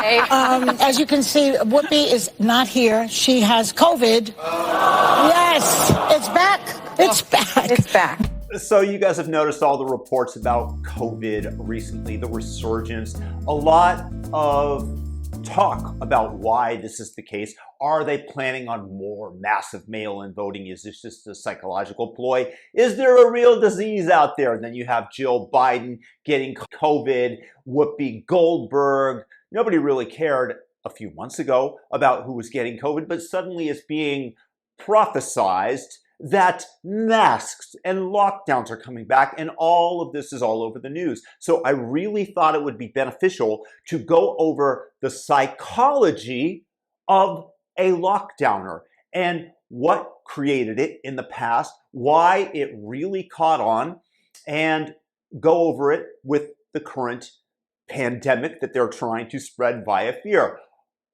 As you can see, Whoopi is not here. She has COVID. Yes, it's back. It's back. It's back. So you guys have noticed all the reports about COVID recently, the resurgence, a lot of talk about why this is the case. Are they planning on more massive mail-in voting? Is this just a psychological ploy? Is there a real disease out there? And then you have Jill Biden getting COVID, Whoopi Goldberg. Nobody really cared a few months ago about who was getting COVID, but suddenly it's being prophesized that masks and lockdowns are coming back, and all of this is all over the news. So I really thought it would be beneficial to go over the psychology of a lockdowner and what created it in the past, why it really caught on, and go over it with the current pandemic that they're trying to spread via fear.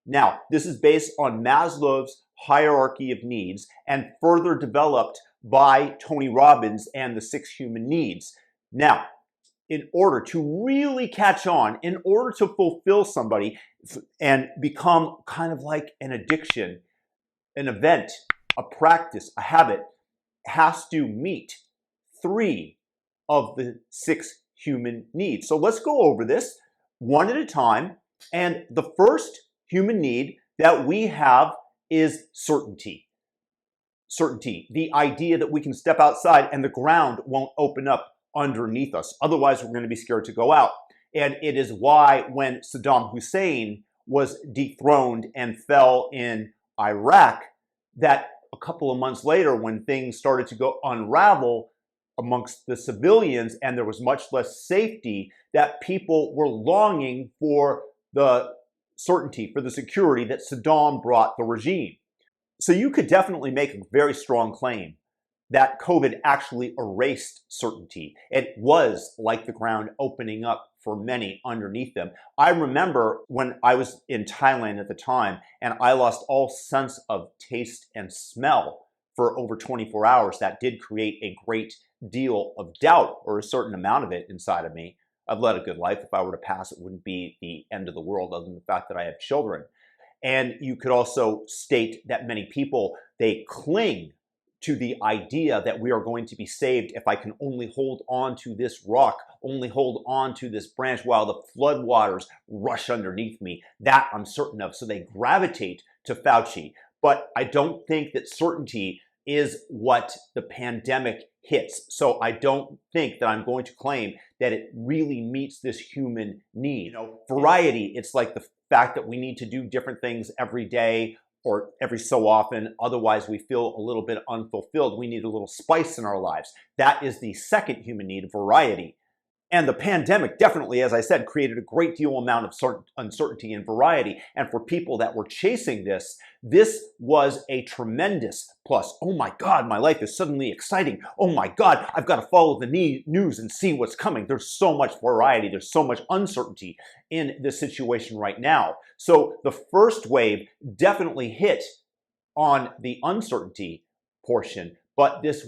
Now, this is based on Maslow's hierarchy of needs and further developed by Tony Robbins and the 6 human needs. Now, in order to really catch on, in order to fulfill somebody and become kind of like an addiction, an event, a practice, a habit, has to meet 3 of the 6 human needs. So let's go over this one at a time. And the first human need that we have is certainty. Certainty, the idea that we can step outside and the ground won't open up underneath us. Otherwise, we're going to be scared to go out. And it is why when Saddam Hussein was dethroned and fell in Iraq, that a couple of months later, when things started to go unravel amongst the civilians and there was much less safety, that people were longing for the certainty, for the security that Saddam brought the regime. So you could definitely make a very strong claim that COVID actually erased certainty. It was like the ground opening up for many underneath them. I remember when I was in Thailand at the time and I lost all sense of taste and smell for over 24 hours. That did create a great deal of doubt, or a certain amount of it, inside of me. I've led a good life. If I were to pass, it wouldn't be the end of the world, other than the fact that I have children. And you could also state that many people, they cling to the idea that we are going to be saved if I can only hold on to this rock, only hold on to this branch while the floodwaters rush underneath me. That I'm certain of. So they gravitate to Fauci. But I don't think that certainty is what the pandemic hits. So I don't think that I'm going to claim that it really meets this human need. You know, variety, it's like the fact that we need to do different things every day or every so often. Otherwise, we feel a little bit unfulfilled. We need a little spice in our lives. That is the second human need, variety. And the pandemic definitely, as I said, created a great deal amount of uncertainty and variety. And for people that were chasing this, this was a tremendous plus. Oh my God, my life is suddenly exciting. Oh my God, I've got to follow the news and see what's coming. There's so much variety. There's so much uncertainty in this situation right now. So the first wave definitely hit on the uncertainty portion. But this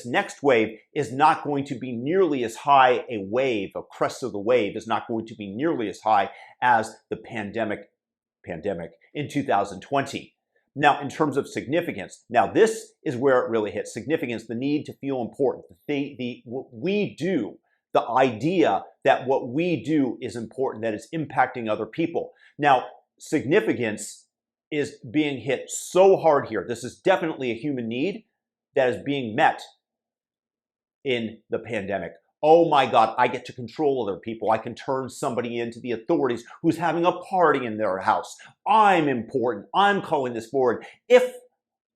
next wave is not going to be nearly as high a wave, a crest of the wave is not going to be nearly as high as the pandemic in 2020. Now, in terms of significance, now this is where it really hits. Significance, the need to feel important, what we do, the idea that what we do is important, that it's impacting other people. Now, significance is being hit so hard here. This is definitely a human need that is being met in the pandemic. Oh my God, I get to control other people. I can turn somebody into the authorities who's having a party in their house. I'm important. I'm calling this forward. If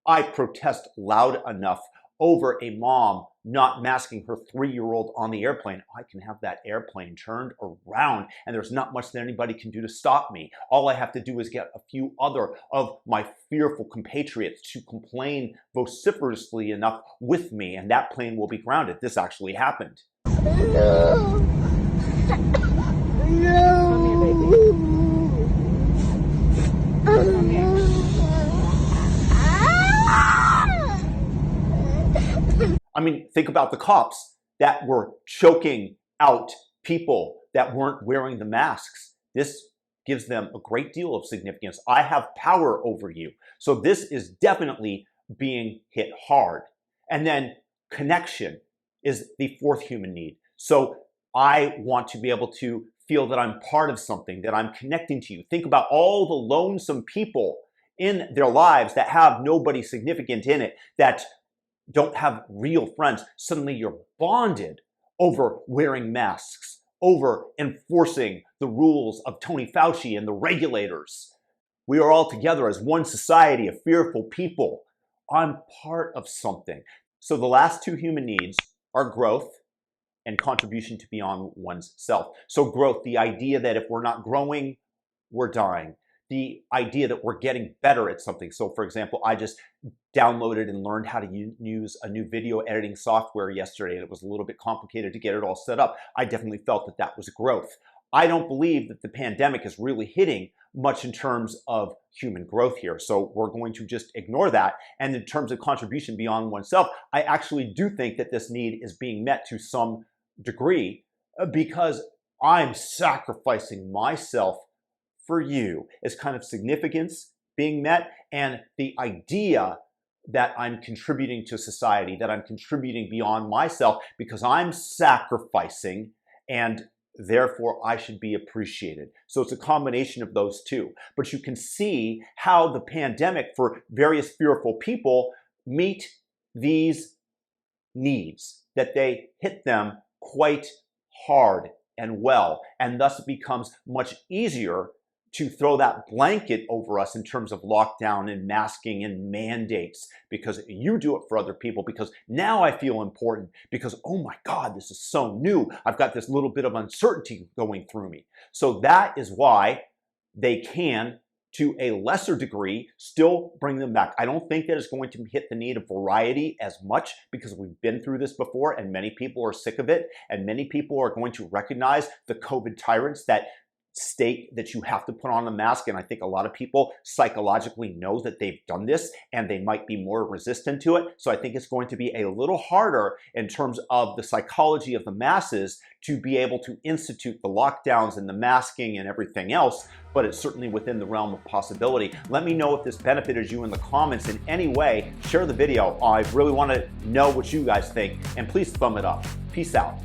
I protest loud enough over a mom not masking her 3-year-old on the airplane, I can have that airplane turned around and there's not much that anybody can do to stop me. All I have to do is get a few other of my fearful compatriots to complain vociferously enough with me, and that plane will be grounded. This actually happened. No. I mean, think about the cops that were choking out people that weren't wearing the masks. This gives them a great deal of significance. I have power over you. So this is definitely being hit hard. And then connection is the fourth human need. So I want to be able to feel that I'm part of something, that I'm connecting to you. Think about all the lonesome people in their lives that have nobody significant in it, that don't have real friends. Suddenly you're bonded over wearing masks, over enforcing the rules of Tony Fauci and the regulators. We are all together as one society of fearful people. I'm part of something. So the last two human needs are growth and contribution to beyond one's self. So growth, the idea that if we're not growing, we're dying. The idea that we're getting better at something. So for example, I just downloaded and learned how to use a new video editing software yesterday, and it was a little bit complicated to get it all set up. I definitely felt that that was growth. I don't believe that the pandemic is really hitting much in terms of human growth here. So we're going to just ignore that. And in terms of contribution beyond oneself, I actually do think that this need is being met to some degree because I'm sacrificing myself for you. Is kind of significance being met, and the idea that I'm contributing to society, that I'm contributing beyond myself because I'm sacrificing, and therefore I should be appreciated. So it's a combination of those two. But you can see how the pandemic for various fearful people meet these needs, that they hit them quite hard and well, and thus it becomes much easier to throw that blanket over us in terms of lockdown and masking and mandates, because you do it for other people, because now I feel important, because, oh my God, this is so new. I've got this little bit of uncertainty going through me. So that is why they can, to a lesser degree, still bring them back. I don't think that it's going to hit the need of variety as much because we've been through this before and many people are sick of it, and many people are going to recognize the COVID tyrants that state that you have to put on a mask. And I think a lot of people psychologically know that they've done this and they might be more resistant to it. So I think it's going to be a little harder in terms of the psychology of the masses to be able to institute the lockdowns and the masking and everything else, but it's certainly within the realm of possibility. Let me know if this benefited you in the comments in any way. Share the video. I really want to know what you guys think, and please thumb it up. Peace out.